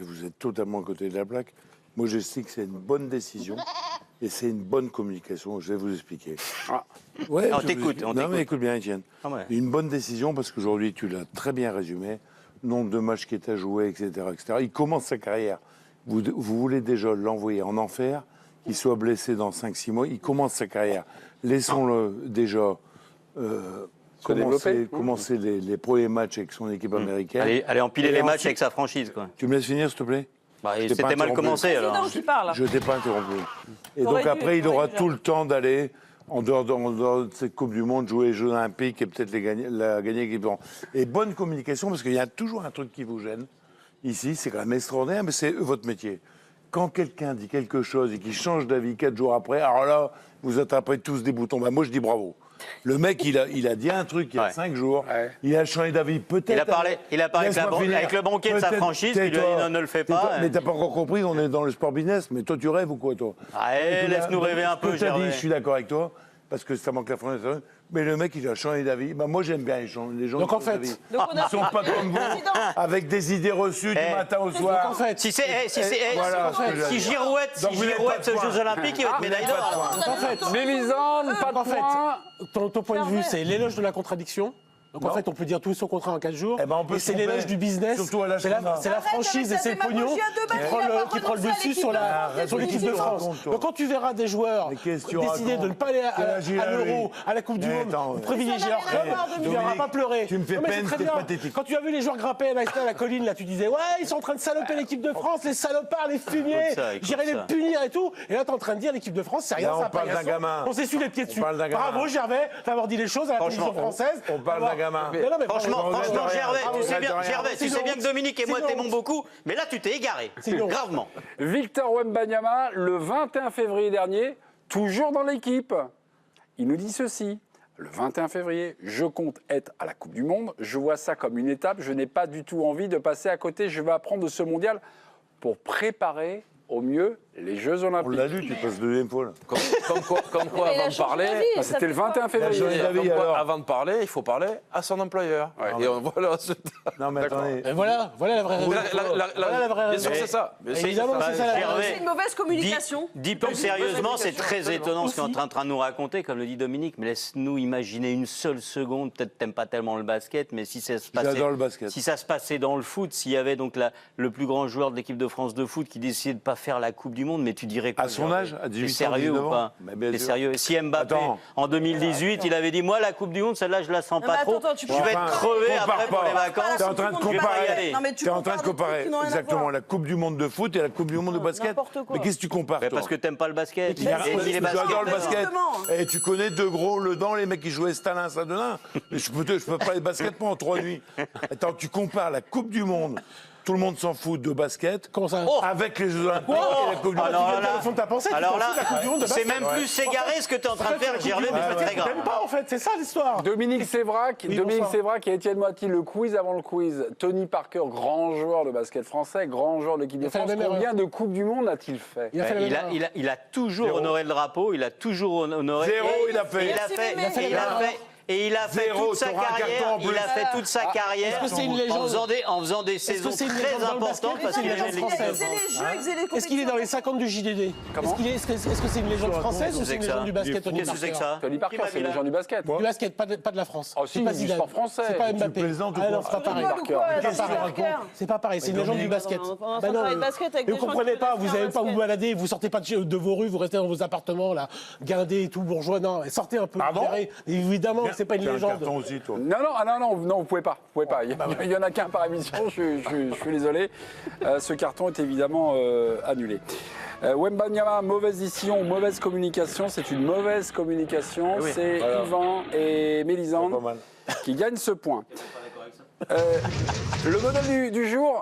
que vous êtes totalement à côté de la plaque. Moi, j'estime que c'est une bonne décision et c'est une bonne communication. Je vais vous expliquer. Ouais, on t'écoute. Non, mais écoute bien, Étienne. Ah ouais. Une bonne décision parce qu'aujourd'hui, tu l'as très bien résumé. Nombre de matchs qui est à jouer, etc., etc. Il commence sa carrière. Vous voulez déjà l'envoyer en enfer, qu'il soit blessé dans 5-6 mois. Il commence sa carrière. Laissons-le déjà commencer les premiers matchs avec son équipe américaine. Allez empiler Et les matchs ensuite- avec sa franchise, quoi. Tu me laisses finir, s'il te plaît? Bah, Je t'ai pas c'était mal interrompu. commencé, alors. Président qui parle. Je t'ai pas interrompu. Et T'aurais donc dû, après, il aura t'aurais dû tout le temps d'aller, en dehors de cette Coupe du Monde, jouer les Jeux Olympiques et peut-être la gagner avec l'équipe de France. Et bonne communication, parce qu'il y a toujours un truc qui vous gêne. Ici, c'est quand même extraordinaire, mais c'est votre métier. Quand quelqu'un dit quelque chose et qu'il change d'avis 4 jours après, alors là, vous attrapez tous des boutons. Bah, moi, je dis bravo. Le mec, il a dit un truc il y a 5 jours, il a changé d'avis, peut-être. Il a parlé Laisse-moi finir. avec le banquier de sa Peut-être, franchise, qui lui a dit tais-toi. non, ne le fais Tais-toi. pas. Mais t'as pas encore compris, on est dans le sport business, mais toi tu rêves ou quoi, toi? Allez, laisse-nous rêver un peu, Ce que t'as dit, Gervais. je suis d'accord avec toi, parce que ça manque la France. Mais le mec, il a changé d'avis. Bah, moi, j'aime bien les gens qui Donc, en changent fait, d'avis. Donc, on a Ils sont pas comme vous, Président. avec des idées reçues du matin au soir. en fait, Si voilà ce que j'ai à dire. Girouette Donc, vous n'êtes pas se de Jeux point. Olympiques, il va être médaille d'or. alors. en fait, Mélisande, pas de en fait, point. ton point de vue, c'est l'éloge de la contradiction. Donc en Non. fait, on peut dire tout son contrat en 4 jours. Eh ben, on peut et se c'est tromper. l'éloge du business. Surtout à l'âge C'est qu'on a. la franchise et Arrête c'est avec le sa pognon démagogie à deux balles, il a pas qui prend le renoncé à dessus l'équipe sur de France, sur l'équipe c'est de tout. France. racontes, toi. Donc quand tu verras des joueurs Mais qu'est-ce que tu décider racontes? de ne pas aller Quel âge il a, à lui? l'Euro, à la Coupe du Mais Monde, attends, ou privilégier ça n'a leur rien à club, voir, tu ne Dominique. verras pas pleurer. Tu me fais Non, mais c'est peine, très c'est bien. pathétique. Quand tu as vu les joueurs grimper à la colline, là, tu disais ouais, ils sont en train de saloper l'équipe de France, les salopards, les fumiers, écoute j'irai les ça. punir et tout. Et là, tu es en train de dire l'équipe de France, c'est rien, Là, on ça parle d'un paillasson. gamin. On s'essuie les pieds dessus. parle d'un gamin. Bravo, Gervais, d'avoir dit les choses à la télévision française. on parle d'un gamin. Mais non, mais Franchement, regrette Gervais, rien. tu sais bien, On regrette Gervais, rien. tu sais bien que Dominique et moi C'est une t'aimons honte. beaucoup, mais là tu t'es égaré, C'est une honte. gravement. Victor Wembanyama, le 21 février dernier, toujours dans l'équipe. Il nous dit ceci. Le 21 février, je compte être à la Coupe du Monde. Je vois ça comme une étape. Je n'ai pas du tout envie de passer à côté. Je vais apprendre de ce mondial pour préparer au mieux les Jeux On Olympiques. l'a lu, tu passes deuxième fois. Là. Comme quoi, Mais il a avant de changé parler, d'avis, ça C'était fait le quoi 21 février. changé d'avis. comme quoi, alors. avant de parler, il faut parler à son employeur. Et voilà. Non, mais attendez. Et voilà la vraie raison. Voilà la vraie Bien raison. sûr, c'est ça. Bien sûr, Évidemment, c'est ça. c'est ça la Gervais, C'est une mauvaise communication. Dis plus sérieusement, c'est très étonnant ce qu'on est en train de nous raconter, comme le dit Dominique, mais laisse-nous imaginer une seule seconde, peut-être t'aimes pas tellement le basket, mais si ça se passait, J'adore le basket. si ça se passait dans le foot, s'il y avait donc le plus grand joueur de l'équipe de France de foot qui décidait de pas faire la Coupe du Monde, mais tu dirais quoi? À son âge, à 18 ans, T'es sérieux 19 ou ans pas? Mais bien T'es sûr. sérieux? Si Mbappé, Attends. en 2018, il avait dit, moi la Coupe du Monde, celle-là je la sens Non, pas mais trop, attends, tu je peux vais pas- être crevé compare après pour pas. les vacances. T'es en train de Tout le monde va pas y comparer. aller. Non, mais tu T'es en train de compares des trucs comparer qui n'ont rien à exactement voir. la Coupe du Monde de foot et la Coupe du Monde de basket. n'importe quoi. Mais qu'est-ce que tu compares, Mais toi? parce que t'aimes pas le basket. Il y a- Et ni les J'adore le basketteurs. basket. Justement. Et tu connais deux gros le dents, les mecs qui jouaient Stalin, Sadelin. Mais je peux pas les basket pas en 3 nuits. Attends, tu compares la Coupe du Monde. Tout le monde s'en fout de basket. Comment ça Avec les Jeux Olympiques et la Coupe du Monde. Alors Tu viens là- au fond de ta pensée, tu Alors t'en là, fous de la Coupe du Monde de c'est basket. même plus s'égarer ce que tu es en train de faire, Gervais, mais c'est très grave. T'aimes pas en fait, c'est ça l'histoire. Dominique Sévrac, Oui, Dominique bonsoir. Sévrac et Étienne Moiti, le quiz avant le quiz. Tony Parker, grand joueur de basket français, grand joueur de l'équipe de Il a fait la France. même Combien erreur. de Coupes du Monde a-t-il fait? Il a fait la même erreur. Il a toujours Zéro. honoré le drapeau, il a toujours honoré. Zéro, et il a fait. Il a fait, Il a fait et il a fait. Et il a fait Zéro, toute sa t'auras un carrière. carton en Il plus. a fait toute sa carrière Est-ce que c'est une légende en faisant des saisons c'est une très légende dans le importantes basket parce ou qu'il c'est une avait légende l'équipe de française C'est les jeux, ils faisaient les Est-ce qu'il est dans les 50 du JDD? Est-ce que c'est une légende française ou c'est une légende du basket? Tony Qu'est-ce que c'est que ça? Tony Parker, c'est les gens du basket. Du basket, pas de la France. Oh, si, C'est pas du Zidane. sport français. C'est pas Tu Mbappé. plaisantes ou Ah quoi non, c'est pas pareil. Football ou quoi, C'est pas Tony pareil. Parker. C'est pas pareil, c'est une légende du basket. On Bah entend non, parler de basket avec mais des vous gens comprenez qui pas, connaissent vous n'avez pas basket. vous balader, vous sortez pas de vos rues, vous restez dans vos appartements là, guindés et tout bourgeois. Non, sortez un peu. Pardon libérés. Évidemment, c'est pas une T'as un légende. carton aussi, toi. Non, vous pouvez pas. Vous pouvez pas. Il y en a qu'un par émission, je suis désolé. Ce carton est évidemment annulé. Wembanyama, mauvaise décision, mauvaise communication. C'est une mauvaise communication. Oui, C'est voilà. Yvan et Pas Mélisande mal. qui gagnent ce point. Le modèle du jour.